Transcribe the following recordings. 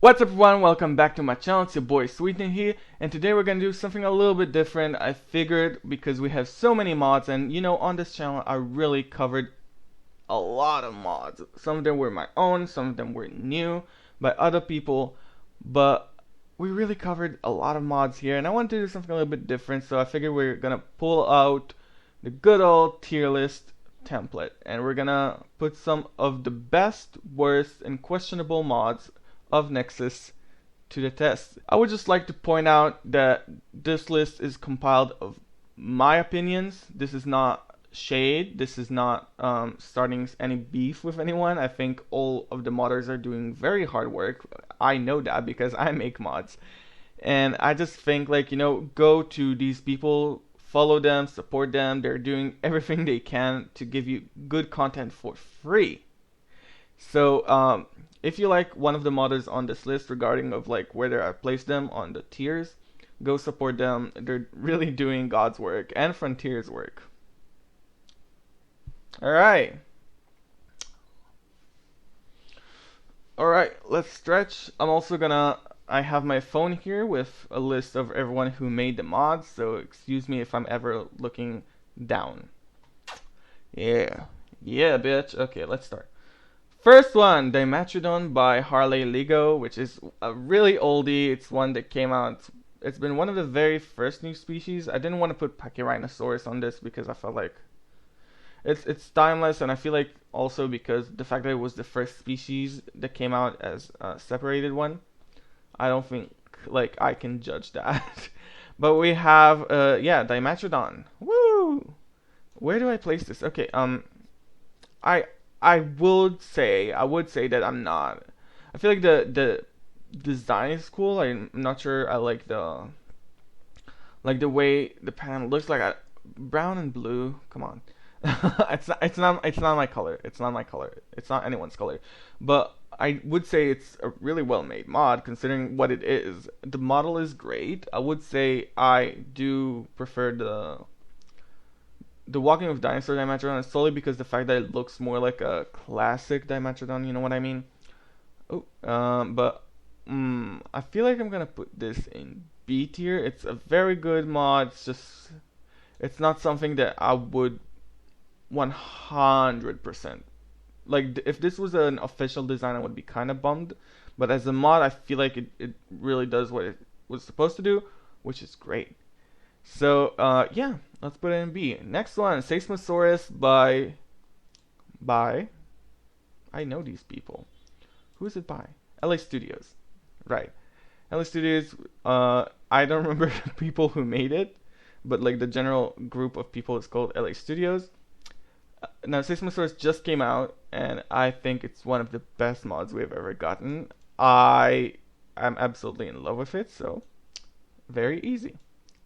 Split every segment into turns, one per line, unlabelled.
What's up everyone, welcome back to my channel. It's your boy Sweetener here, and today we're gonna do something a little bit different. I figured because we have so many mods, and on this channel I really covered a lot of mods. Some of them were my own, some of them were new by other people, but we really covered a lot of mods here, and I wanted to do something a little bit different, so I figured we're gonna pull out the good old tier list template, and we're gonna put some of the best, worst, and questionable mods of Nexus to the test. I would just like to point out that this list is compiled of my opinions. This is not shade. This is not starting any beef with anyone. I think all of the modders are doing very hard work. I know that because I make mods. And I just think go to these people, follow them, support them. They're doing everything they can to give you good content for free. So if you like one of the modders on this list regarding of whether I place them on the tiers, go support them. They're really doing God's work and Frontier's work. Alright. Alright, let's stretch. I have my phone here with a list of everyone who made the mods, so excuse me if I'm ever looking down. Yeah, bitch. Okay, let's start. First one, Dimetrodon by Harley Ligo, which is a really oldie. It's one that came out. It's been one of the very first new species. I didn't want to put Bahariasaurus on this because I felt like it's timeless, and I feel like also because the fact that it was the first species that came out as a separated one, I don't think I can judge that. But we have Dimetrodon. Woo! Where do I place this? Okay, I would say that I'm not. I feel like the design is cool. I'm not sure I like the way the panel looks like. Brown and blue. Come on, it's not my color. It's not my color. It's not anyone's color. But I would say it's a really well made mod considering what it is. The model is great. I would say I do prefer the Walking with Dinosaur Dimetrodon is solely because the fact that it looks more like a classic Dimetrodon, you know what I mean? Oh, I feel like I'm gonna put this in B tier. It's a very good mod. It's not something that I would 100%. If this was an official design, I would be kind of bummed. But as a mod, I feel like it really does what it was supposed to do, which is great. So, yeah, let's put it in B. Next one, Seismosaurus by... I know these people. Who is it by? LA Studios. Right. LA Studios, I don't remember the people who made it, but the general group of people is called LA Studios. Now, Seismosaurus just came out, and I think it's one of the best mods we've ever gotten. I am absolutely in love with it, so very easy.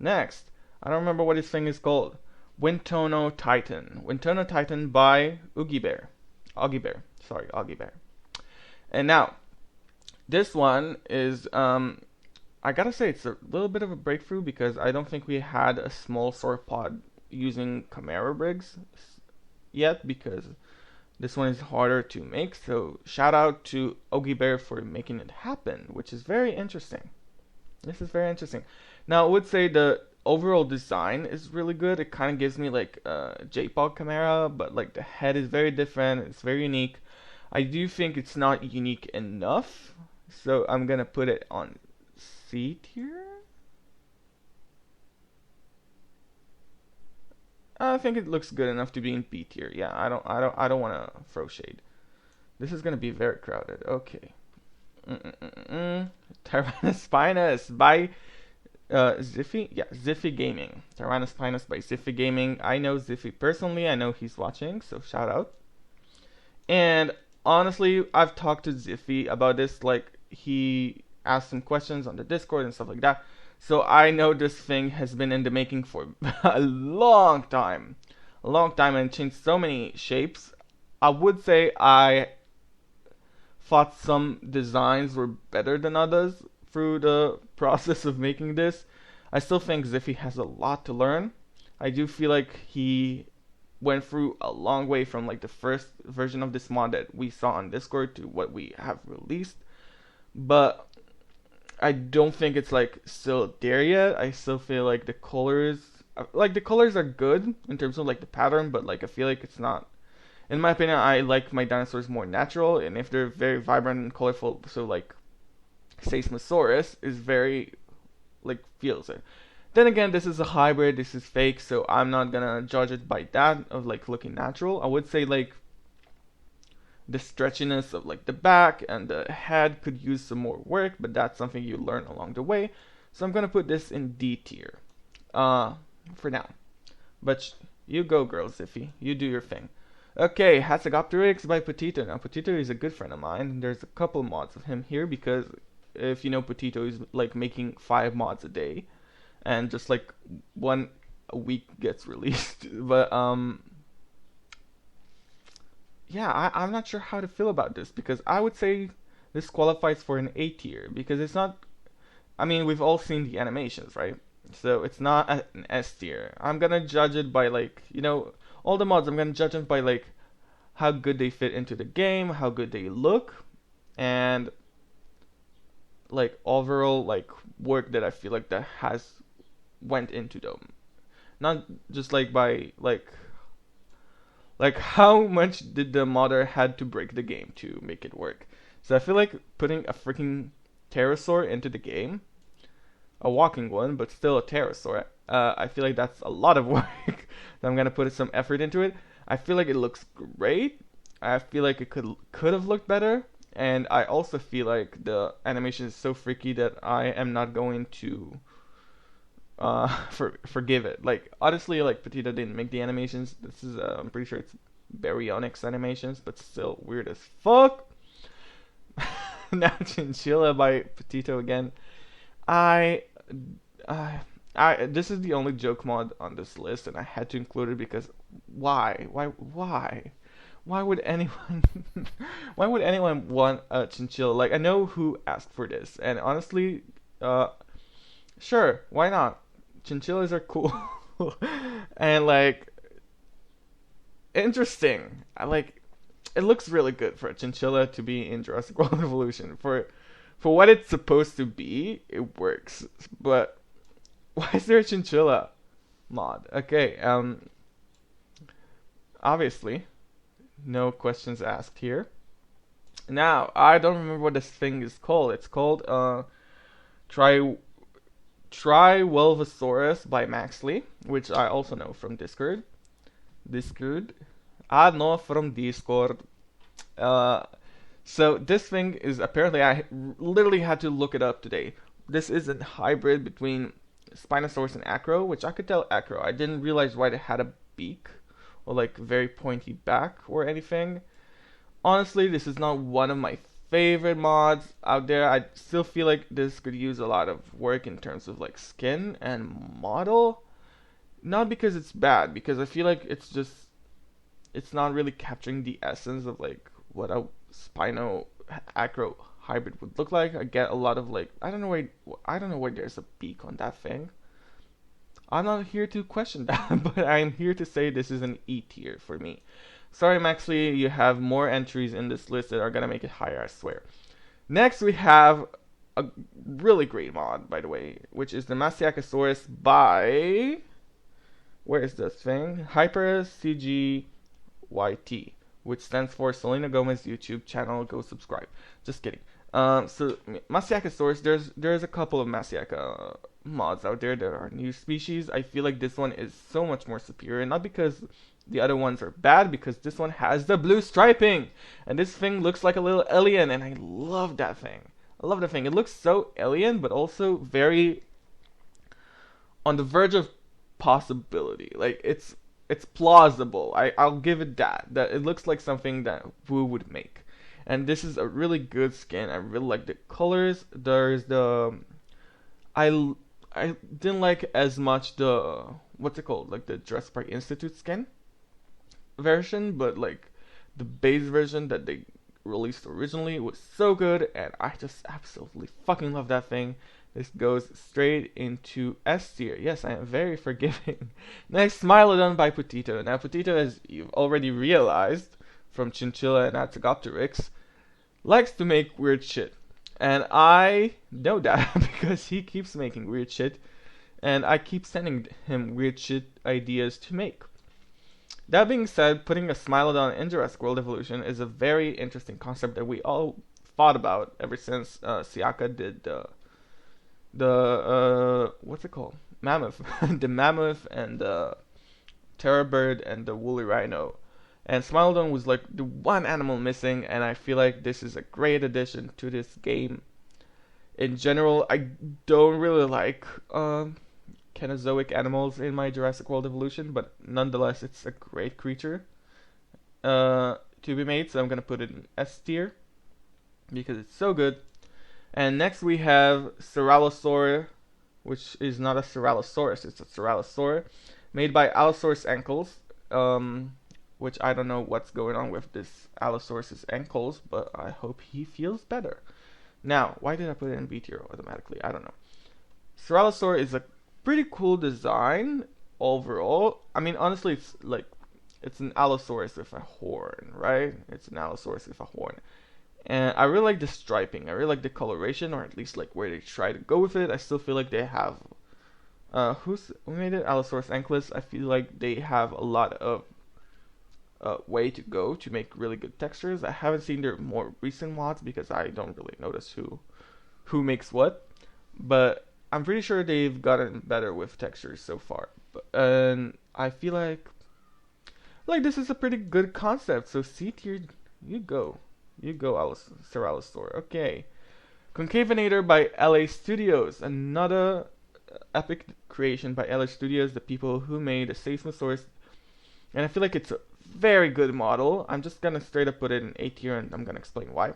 Next, I don't remember what this thing is called. Wintono Titan. Wintono Titan by Augie Bear. Augie Bear. And now, this one is, I gotta say, it's a little bit of a breakthrough because I don't think we had a small sauropod using Chimera Briggs yet, because this one is harder to make. So, shout out to Augie Bear for making it happen, which is very interesting. This is very interesting. Now, I would say the overall design is really good. It kind of gives me a JPOG Chimera, but the head is very different. It's very unique. I do think it's not unique enough, so I'm gonna put it on C tier. I think it looks good enough to be in B tier. Yeah, I don't want to throw shade. This is gonna be very crowded. Okay. Tyrannospinus by Ziffy? Yeah, Ziffy Gaming. Tyrannospinus by Ziffy Gaming. I know Ziffy personally. I know he's watching, so shout out. And honestly, I've talked to Ziffy about this. He asked some questions on the Discord and stuff like that. So I know this thing has been in the making for a long time. And changed so many shapes. I would say I thought some designs were better than others through the process of making this. I still think Ziffy has a lot to learn. I do feel like he went through a long way from the first version of this mod that we saw on Discord to what we have released. but I don't think it's like still there yet. I still feel like the colors are good in terms of like the pattern, but like I feel like it's not. In my opinion, I like my dinosaurs more natural, and if they're very vibrant and colorful, so like Seismosaurus is very like feels it. Then again, this is a hybrid, this is fake, so I'm not gonna judge it by that of like looking natural. I would say like the stretchiness of like the back and the head could use some more work, but that's something you learn along the way. So I'm gonna put this in D tier, for now. But you go, girl Ziffy, you do your thing. Okay, Hatsagopteryx by Potito. Now Potito is a good friend of mine. There's a couple mods of him here because if you know Potito is like making 5 mods a day, and just like one a week gets released. But yeah, I'm not sure how to feel about this because I would say this qualifies for an A tier because it's not. I mean, we've all seen the animations, right? So it's not an S tier. I'm gonna judge it by like all the mods. I'm gonna judge them by like how good they fit into the game, how good they look, and like overall like work that I feel like that has went into them. Not just like by like how much did the modder had to break the game to make it work. So I feel like putting a freaking pterosaur into the game, a walking one, but still a pterosaur. I feel like that's a lot of work. So I'm gonna put some effort into it. I feel like it looks great. I feel like it could have looked better, and I also feel like the animation is so freaky that I am not going to forgive it. Like honestly, like Potito didn't make the animations. This is I'm pretty sure it's Baryonyx animations, but still weird as fuck. Now Chinchilla by Potito again. I this is the only joke mod on this list, and I had to include it because why would anyone why would anyone want a chinchilla? Like I know who asked for this, and honestly, sure, why not? Chinchillas are cool and like interesting. I like it looks really good for a chinchilla to be in Jurassic World Evolution. For what it's supposed to be, it works. But why is there a chinchilla mod? Okay, obviously, no questions asked here. Now, I don't remember what this thing is called. It's called Triwelvosaurus by Maxley, which I also know from Discord. I know from Discord. So this thing is apparently I literally had to look it up today. This is a hybrid between Spinosaurus and Acro, which I could tell Acro. I didn't realize why it had a beak or like very pointy back or anything. Honestly, this is not one of my favorite mods out there. I still feel like this could use a lot of work in terms of like skin and model. Not because it's bad, because I feel like it's not really capturing the essence of like what a Spino Acro hybrid would look like. I get a lot of like I don't know why there's a beak on that thing. I'm not here to question that, but I'm here to say this is an E tier for me. Sorry, Maxley, you have more entries in this list that are gonna make it higher, I swear. Next, we have a really great mod, by the way, which is the Bahariasaurus by where is this thing? Hyper CGYT, which stands for Selena Gomez YouTube channel. Go subscribe. Just kidding. So Bahariasaurus, there's a couple of Bahariasaurus mods out there that are new species. I feel like this one is so much more superior, not because the other ones are bad, because this one has the blue striping, and this thing looks like a little alien, and I love that thing. I love the thing. It looks so alien, but also very on the verge of possibility. Like it's plausible. I'll give it that it looks like something that Wu would make. And this is a really good skin. I really like the colors. There's the I didn't like as much the what's it called, like the Jurassic Park Institute skin version, but like the base version that they released originally was so good, and I just absolutely fucking love that thing. This goes straight into S tier. Yes, I am very forgiving. Next, Smilodon by Potito. Now, Potito, as you've already realized from Chinchilla and Hatsagopteryx, likes to make weird shit. And I know that because he keeps making weird shit, and I keep sending him weird shit ideas to make. That being said, putting a Smilodon in Jurassic World Evolution is a very interesting concept that we all thought about ever since Siaka did the what's it called? Mammoth, the mammoth and the terror bird and the woolly rhino. And Smilodon was like the one animal missing, and I feel like this is a great addition to this game. In general, I don't really like Cenozoic animals in my Jurassic World Evolution, but nonetheless, it's a great creature to be made, so I'm gonna put it in S tier because it's so good. And next we have Ciralosaur, which is not a Ceralosaurus, it's a Ciralosaur, made by Allosaurus ankles, which I don't know what's going on with this Allosaurus's ankles, but I hope he feels better. Now, why did I put it in B tier automatically? I don't know. Ciralosaur is a pretty cool design overall. I mean, honestly, it's an Allosaurus with a horn, right? It's an Allosaurus with a horn. And I really like the striping. I really like the coloration, or at least like where they try to go with it. I still feel like they have who made it? Allosaurus anklets. I feel like they have a lot of way to go to make really good textures. I haven't seen their more recent mods because I don't really notice who makes what, but I'm pretty sure they've gotten better with textures so far. And I feel like this is a pretty good concept. So C tier, you go, Ceralosaur. Okay, Concavenator by LA Studios, another epic creation by LA Studios, the people who made the Seismosaurus, and I feel like it's a very good model. I'm just gonna straight up put it in A tier, and I'm gonna explain why.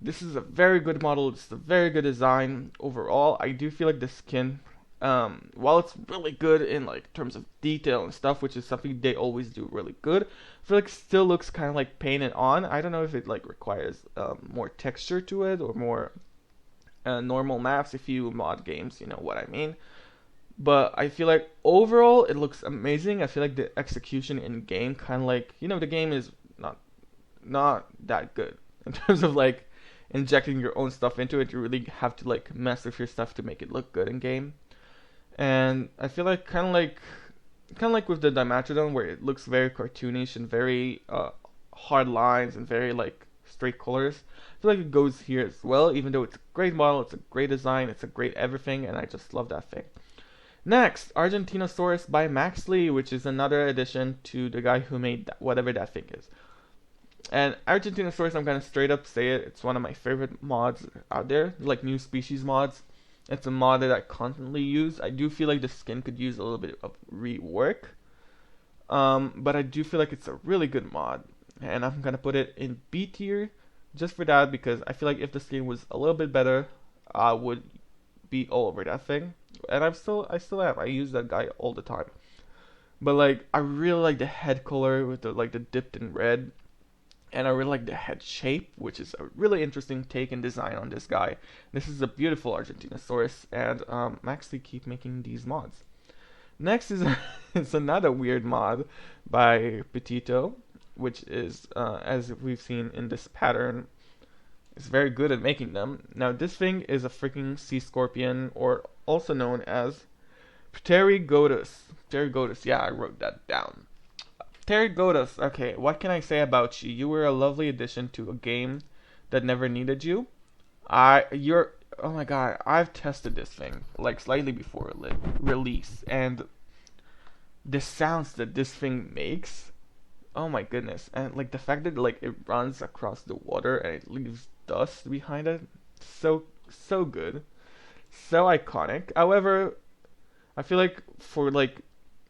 This is a very good model. It's a very good design overall. I do feel like the skin, while it's really good in like terms of detail and stuff, which is something they always do really good, I feel like it still looks kind of like painted on. I don't know if it like requires more texture to it or more normal maps. If you mod games, you know what I mean. But I feel like overall it looks amazing. I feel like the execution in game kind of like, the game is not that good in terms of like injecting your own stuff into it. You really have to like mess with your stuff to make it look good in game. And I feel like kind of like with the Dimetrodon, where it looks very cartoonish and very hard lines and very like straight colors. I feel like it goes here as well, even though it's a great model, it's a great design, it's a great everything, and I just love that thing. Next, Argentinosaurus by Maxley, which is another addition to the guy who made whatever that thing is. And Argentinosaurus, I'm gonna straight up say it, it's one of my favorite mods out there, like new species mods. It's a mod that I constantly use. I do feel like the skin could use a little bit of rework, but I do feel like it's a really good mod, and I'm gonna put it in B tier just for that, because I feel like if the skin was a little bit better, I would be all over that thing. And I still am. I use that guy all the time. But like, I really like the head color with the dipped in red. And I really like the head shape, which is a really interesting take and design on this guy. This is a beautiful Argentinosaurus, and actually keep making these mods. Next is it's another weird mod by Potito, which is, as we've seen in this pattern, is very good at making them. Now this thing is a freaking sea scorpion, or also known as Pterygotus. Pterygotus, yeah, I wrote that down. Pterygotus, okay, what can I say about you? You were a lovely addition to a game that never needed you. Oh my god, I've tested this thing, like slightly before release, and the sounds that this thing makes, oh my goodness. And like the fact that like it runs across the water and it leaves dust behind it, so good, so iconic. However, I feel like for like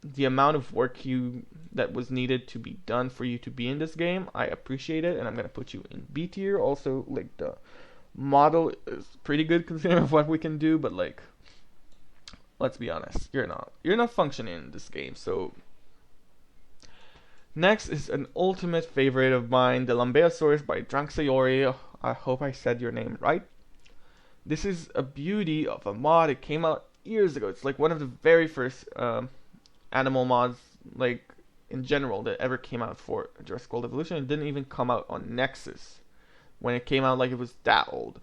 the amount of work that was needed to be done for you to be in this game, I appreciate it, and I'm gonna put you in B tier. Also, like the model is pretty good considering what we can do, but like, let's be honest, you're not functioning in this game. So next is an ultimate favorite of mine, the Lambeosaurus by Drunksayori. I hope I said your name right. This is a beauty of a mod. It came out years ago. It's like one of the very first animal mods, like in general, that ever came out for Jurassic World Evolution. It didn't even come out on Nexus when it came out, like it was that old.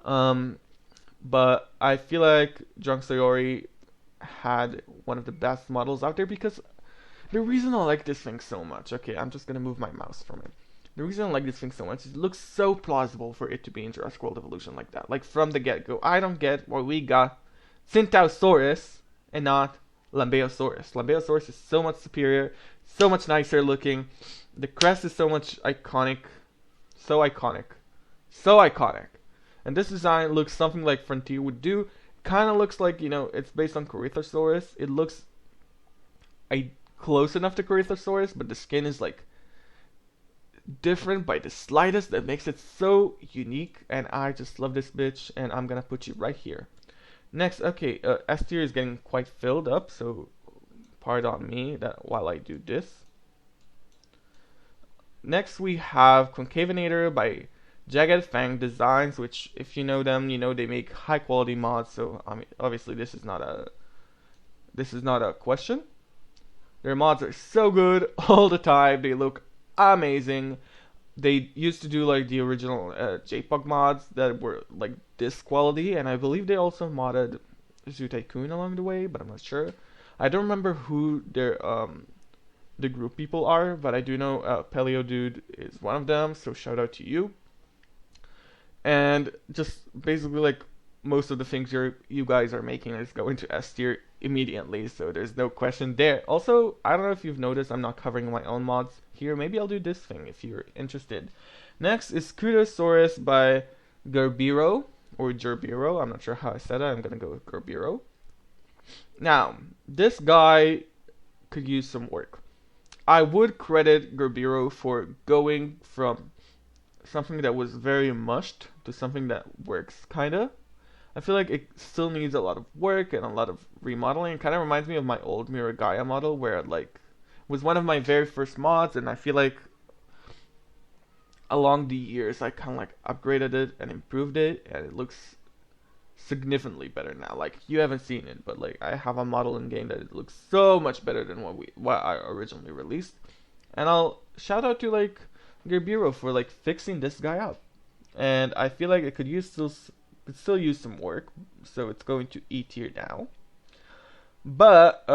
But I feel like Sayori had one of the best models out there because the reason I like this thing so much, okay, I'm just gonna move my mouse from it. The reason I like this thing so much is it looks so plausible for it to be in Jurassic World Evolution like that. Like from the get-go. I don't get why we got Centausaurus and not Lambeosaurus. Lambeosaurus is so much superior, so much nicer looking. The crest is so much iconic. So iconic. So iconic. And this design looks something like Frontier would do. Kind of looks like, you know, it's based on Ceratosaurus. It looks close enough to Ceratosaurus, but the skin is like different by the slightest. That makes it so unique, and I just love this bitch, and I'm gonna put you right here. Next, okay, S tier is getting quite filled up, so pardon me that while I do this. Next we have Concavenator by Jagged Fang Designs, which if you know them, you know they make high quality mods, so I mean obviously this is not a question. Their mods are so good all the time. They look amazing. They used to do like the original JPEG mods that were like this quality, and I believe they also modded Zoo Tycoon along the way, but I'm not sure. I don't remember who their the group people are, but I do know Paleo Dude is one of them, so shout out to you. And just basically like most of the things you guys are making is going to S tier immediately, so there's no question there. Also, I don't know if you've noticed, I'm not covering my own mods here. Maybe I'll do this thing if you're interested. Next is Kudosaurus by Garbiro, or Gerbiro, I'm not sure how I said it, I'm gonna go with Garbiro. Now, this guy could use some work. I would credit Garbiro for going from something that was very mushed to something that works, kinda. I feel like it still needs a lot of work and a lot of remodeling. It kind of reminds me of my old Miragaya model, where it like was one of my very first mods, and I feel like along the years I kind of like upgraded it and improved it, and it looks significantly better now. Like you haven't seen it, but like I have a model in game that it looks so much better than what I originally released. And I'll shout out to like Garbiro for like fixing this guy up, and I feel like it could still use some work, so it's going to E tier now. But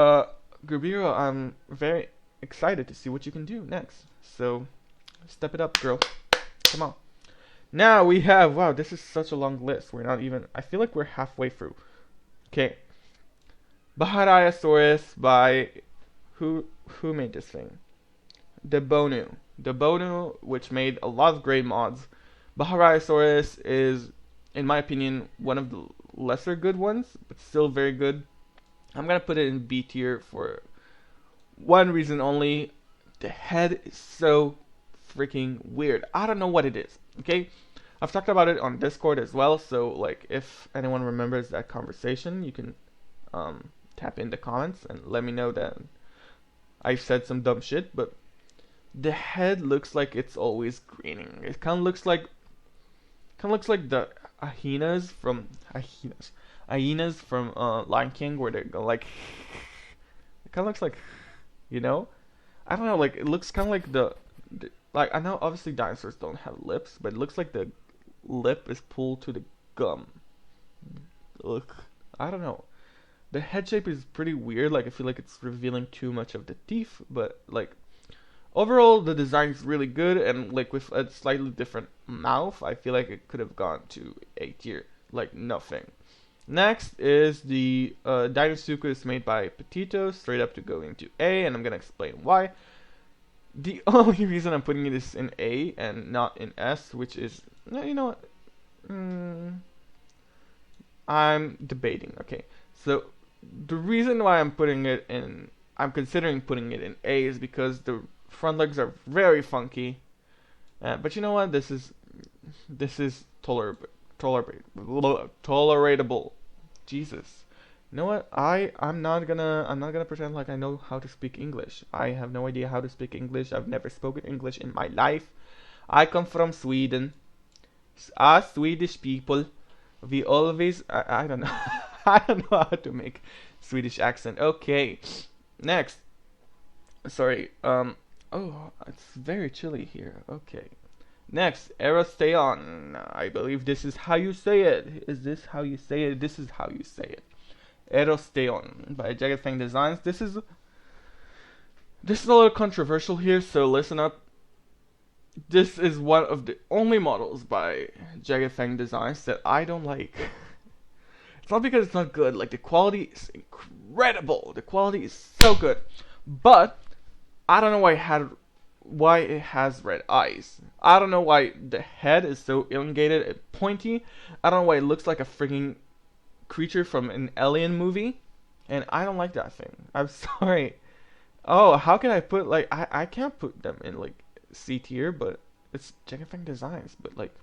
Garbiro, I'm very excited to see what you can do next. So step it up, girl. Come on. Now we have, wow, this is such a long list. We're not even, I feel like we're halfway through. Okay. Bahariasaurus by who made this thing? Debonu, which made a lot of great mods. Bahariasaurus is, in my opinion, one of the lesser good ones, but still very good. I'm gonna put it in B tier for one reason only. The head is so freaking weird. I don't know what it is, okay? I've talked about it on Discord as well, so like if anyone remembers that conversation, you can tap in the comments and let me know that I said some dumb shit, but the head looks like it's always greening. It kind of looks like the hyenas from Lion King, where they go like it kind of looks like, you know, I don't know, like it looks kind of like the like, I know obviously dinosaurs don't have lips, but it looks like the lip is pulled to the gum. Look, I don't know. The head shape is pretty weird. Like I feel like it's revealing too much of the teeth, but like overall the design is really good, and like with a slightly different mouth, I feel like it could have gone to A tier, like nothing. Next is the Dinosuke is made by Potito, straight up to go into A, and I'm gonna explain why. The only reason I'm putting this in A and not in S, which is, you know what, I'm debating. Okay, so the reason why I'm considering putting it in A is because the front legs are very funky, but you know what, this is tolerable. Jesus. You know what? I'm not gonna pretend like I know how to speak English. I have no idea how to speak English. I've never spoken English in my life. I come from Sweden. Us Swedish people, we always I don't know. I don't know how to make Swedish accent. Okay. Next. Sorry. Oh, it's very chilly here. Okay. Next, Erasteon. I believe this is how you say it. Is this how you say it? This is how you say it. Erasteon by Jagged Fang Designs. This is a little controversial here, so listen up. This is one of the only models by Jagged Fang Designs that I don't like. It's not because it's not good. Like, the quality is incredible. The quality is so good, but I don't know why it has red eyes. I don't know why the head is so elongated and pointy. I don't know why it looks like a freaking creature from an alien movie. And I don't like that thing. I'm sorry. Oh, how can I put, like, I can't put them in, like, C tier, but it's Jagged Fang Designs. But, like,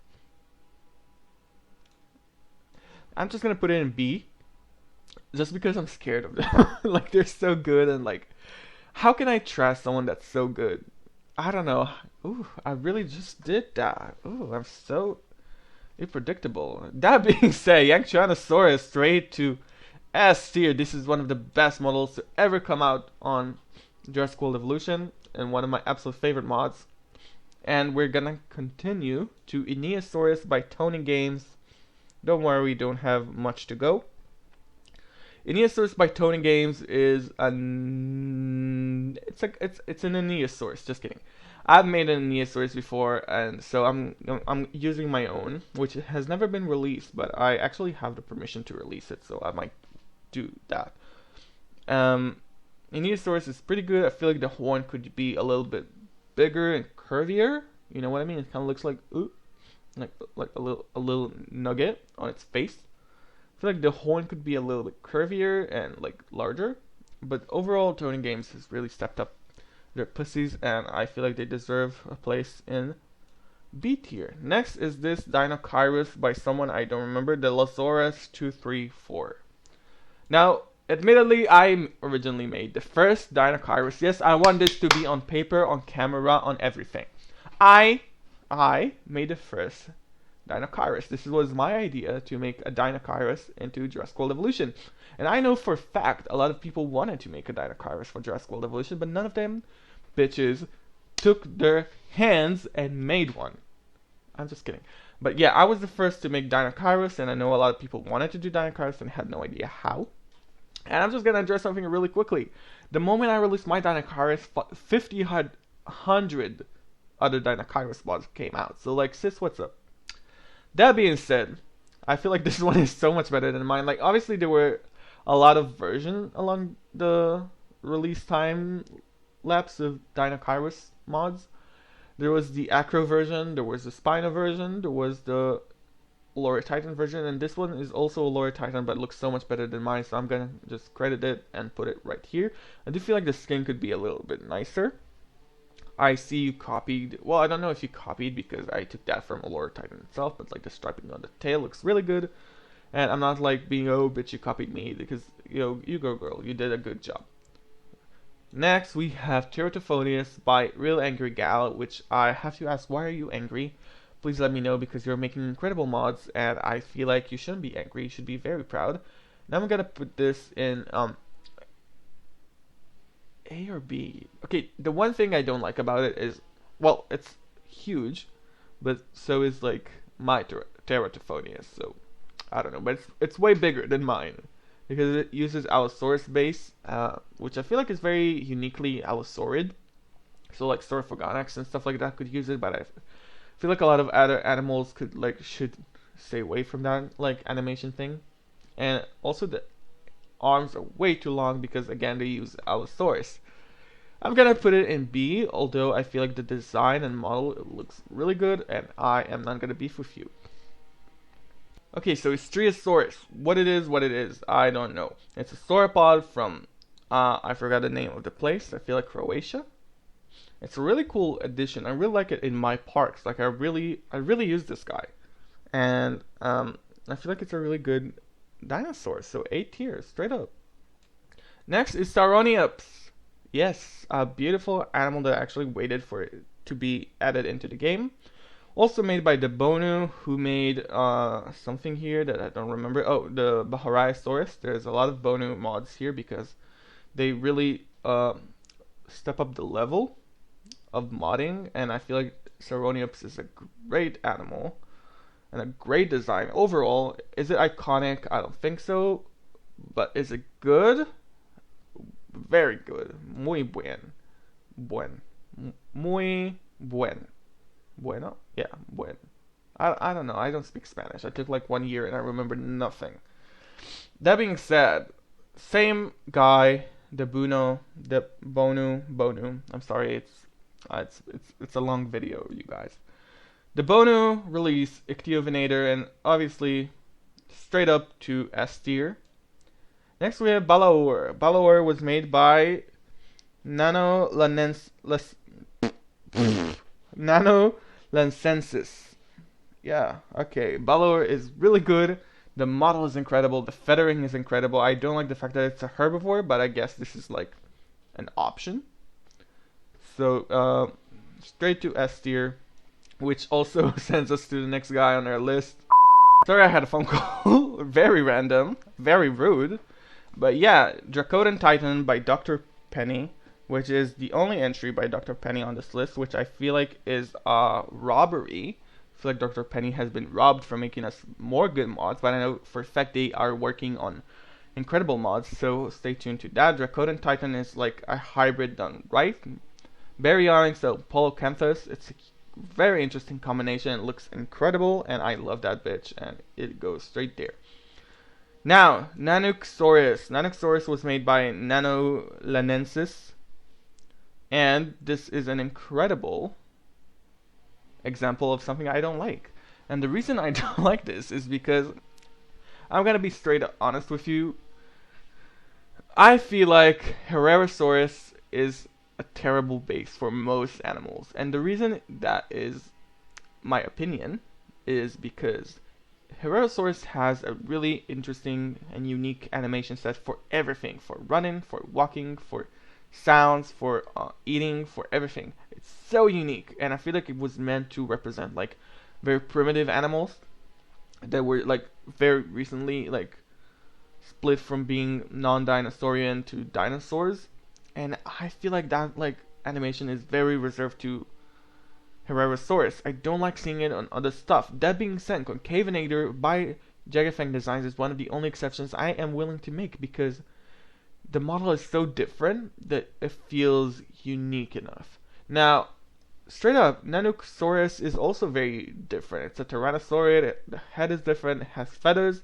I'm just gonna put it in B. Just because I'm scared of them. Like, they're so good, and, like, how can I trust someone that's so good? I don't know. Ooh, I really just did that. Ooh, I'm so unpredictable. That being said, Argentinosaurus straight to S tier. This is one of the best models to ever come out on Jurassic World Evolution, and one of my absolute favorite mods. And we're gonna continue to Idiosaurus by Tony Games. Don't worry, we don't have much to go. Idiosaurus by Tony Games is it's an Idiosaurus. Just kidding. I've made an Idiosaurus before, and so I'm using my own, which has never been released, but I actually have the permission to release it, so I might do that. Idiosaurus is pretty good. I feel like the horn could be a little bit bigger and curvier. You know what I mean? It kind of looks like like a little nugget on its face. I feel like the horn could be a little bit curvier and like larger, but overall Tony Games has really stepped up their pussies, and I feel like they deserve a place in B tier. Next is this Dinosaurus by someone I don't remember, the Lazarus 234. Now, admittedly, I originally made the first Dinosaurus. Yes, I want this to be on paper, on camera, on everything. I made the first Dinosaurus. This was my idea to make a Dinosaurus into Jurassic World Evolution. And I know for a fact a lot of people wanted to make a Dinosaurus for Jurassic World Evolution, but none of them bitches took their hands and made one. I'm just kidding. But yeah, I was the first to make Dinosaurus, and I know a lot of people wanted to do Dinosaurus and had no idea how. And I'm just gonna address something really quickly. The moment I released my Dinosaurus, 100 other Dinosaurus mods came out. So like, sis, what's up? That being said, I feel like this one is so much better than mine. Like, obviously there were a lot of versions along the release time lapse of Dinosaurus mods. There was the Acro version, there was the Spino version, there was the Lower Titan version, and this one is also a Lower Titan but looks so much better than mine, so I'm gonna just credit it and put it right here. I do feel like the skin could be a little bit nicer. I see you copied, well, I don't know if you copied because I took that from a Lower Titan itself, but like the striping on the tail looks really good. And I'm not like being, oh bitch, you copied me, because, you know, you go girl, you did a good job. Next we have Ceratosaurus by Real Angry Gal, which I have to ask, why are you angry? Please let me know, because you're making incredible mods and I feel like you shouldn't be angry, you should be very proud. Now I'm gonna put this in A or B. Okay, the one thing I don't like about it is, well, it's huge, but so is like my Ceratosaurus, so I don't know, but it's way bigger than mine because it uses Allosaurus base, which I feel like is very uniquely Allosaurid. So like Saurophoganax and stuff like that could use it, but I feel like a lot of other animals should stay away from that like animation thing. And also the arms are way too long because again they use Allosaurus. I'm gonna put it in B, although I feel like the design and model looks really good, and I am not gonna beef with you. Okay, so it's Idiosaurus. What it is, I don't know. It's a sauropod from, I forgot the name of the place. I feel like Croatia. It's a really cool addition. I really like it in my parks. Like I really use this guy, and I feel like it's a really good dinosaur. So A tier, straight up. Next is Tyrannosaurus. Yes, a beautiful animal that I actually waited for it to be added into the game. Also made by the Bonu, who made something here that I don't remember. Oh, the Bahariasaurus. There's a lot of Bonu mods here because they really step up the level of modding, and I feel like Saroniops is a great animal and a great design. Overall, is it iconic? I don't think so. But is it good? Very good. Muy buen. Buen. Muy buen. Bueno? Yeah, buen. I don't know. I don't speak Spanish. I took like 1 year and I remember nothing. That being said, same guy, the Bonu. I'm sorry, it's a long video, you guys. The Bonu release Concavenator and obviously straight up to S tier. Next we have Balaur. Balaur was made by Nano Lancensis. Yeah, okay. Balaur is really good. The model is incredible. The feathering is incredible. I don't like the fact that it's a herbivore, but I guess this is like an option. So, straight to S tier, which also sends us to the next guy on our list. Sorry I had a phone call. Very random. Very rude. But yeah, Dracodon Titan by Dr. Penny, which is the only entry by Dr. Penny on this list, which I feel like is a robbery. I feel like Dr. Penny has been robbed from making us more good mods, but I know for a fact they are working on incredible mods, so stay tuned to that. Dracodon Titan is like a hybrid done right. Baryonyx, so Polocanthus, it's a very interesting combination. It looks incredible, and I love that bitch, and it goes straight there. Now, Nanosaurus. Nanosaurus was made by Nano Lanensis, and this is an incredible example of something I don't like. And the reason I don't like this is because I'm gonna be straight honest with you. I feel like Herrerasaurus is a terrible base for most animals, and the reason that is my opinion is because Herrerasaurus has a really interesting and unique animation set for everything, for running, for walking, for sounds, for eating, for everything. It's so unique, and I feel like it was meant to represent like very primitive animals that were like very recently like split from being non-dinosaurian to dinosaurs, and I feel like that like animation is very reserved to Herrerasaurus. I don't like seeing it on other stuff. That being said, Concavenator by Jagged Fang Designs is one of the only exceptions I am willing to make because the model is so different that it feels unique enough. Now, straight up, Nanosaurus is also very different. It's a Tyrannosaurid, the head is different, it has feathers,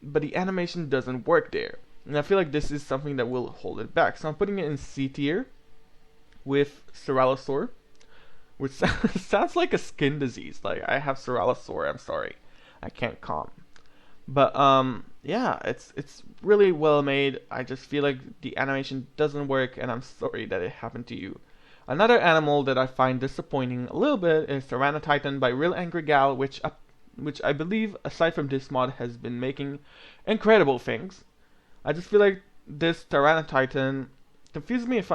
but the animation doesn't work there. And I feel like this is something that will hold it back. So I'm putting it in C tier with Ciralosaur, which sounds like a skin disease. Like, I have Ceralosaur, I'm sorry. I can't calm. But, yeah, it's really well made. I just feel like the animation doesn't work, and I'm sorry that it happened to you. Another animal that I find disappointing a little bit is Tyrannotitan by Real Angry Gal, which I believe, aside from this mod, has been making incredible things. I just feel like this Tyrannotitan confuse me if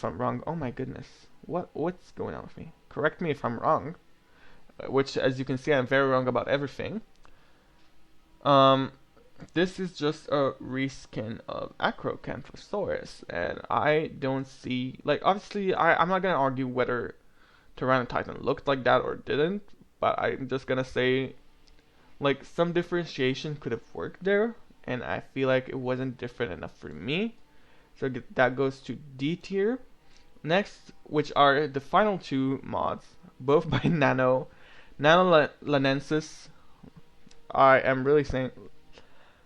I'm wrong. Oh my goodness. What's going on with me? Correct me if I'm wrong. Which, as you can see, I'm very wrong about everything. This is just a reskin of Acrocanthosaurus, and I don't see, like, obviously, I'm not gonna argue whether Tyrannotitan looked like that or didn't, but I'm just gonna say, like, some differentiation could have worked there, and I feel like it wasn't different enough for me, so that goes to D tier. Next, which are the final two mods, both by Nano Lanensis. I am really saying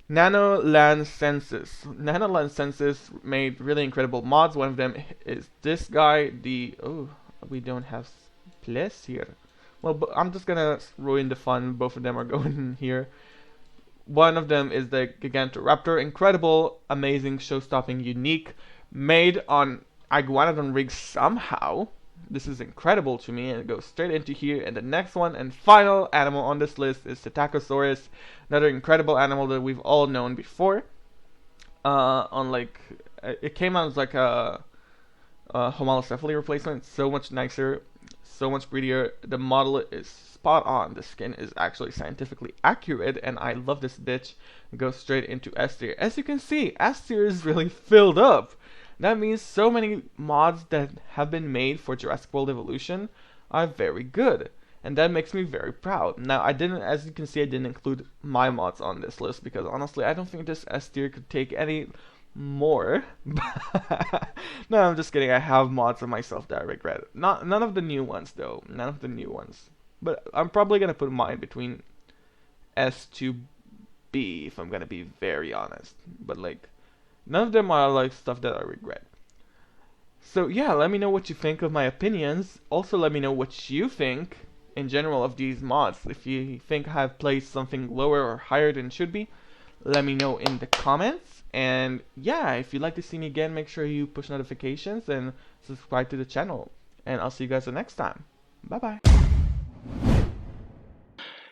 Nano Lancensis. Nano Lancensis made really incredible mods. One of them is this guy. We don't have place here. Well, I'm just gonna ruin the fun. Both of them are going in here. One of them is the Gigantoraptor. Incredible, amazing, show-stopping, unique, made on Iguanodon rigs somehow. This is incredible to me, and it goes straight into here. And the next one and final animal on this list is the Tacosaurus, another incredible animal that we've all known before. It came out as like a homalocephaly replacement, so much nicer, so much prettier. The model is spot on. The skin is actually scientifically accurate, and I love this bitch. It goes straight into S tier. As you can see, S tier is really filled up. That means so many mods that have been made for Jurassic World Evolution are very good. And that makes me very proud. Now, I didn't, as you can see, I didn't include my mods on this list because honestly, I don't think this S tier could take any more. No, I'm just kidding. I have mods of myself that I regret. None of the new ones though. None of the new ones. But I'm probably gonna put mine between S to B if I'm gonna be very honest. But like, none of them are like stuff that I regret. So yeah, let me know what you think of my opinions. Also, let me know what you think in general of these mods. If you think I've placed something lower or higher than should be, let me know in the comments. And yeah, if you'd like to see me again, make sure you push notifications and subscribe to the channel. And I'll see you guys the next time. Bye bye.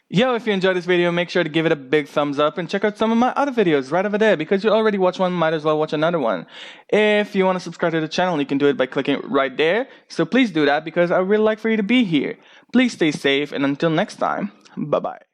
Yo, if you enjoyed this video, make sure to give it a big thumbs up and check out some of my other videos right over there, because you already watched one, might as well watch another one. If you want to subscribe to the channel, you can do it by clicking right there. So please do that because I would really like for you to be here. Please stay safe, and until next time, bye bye.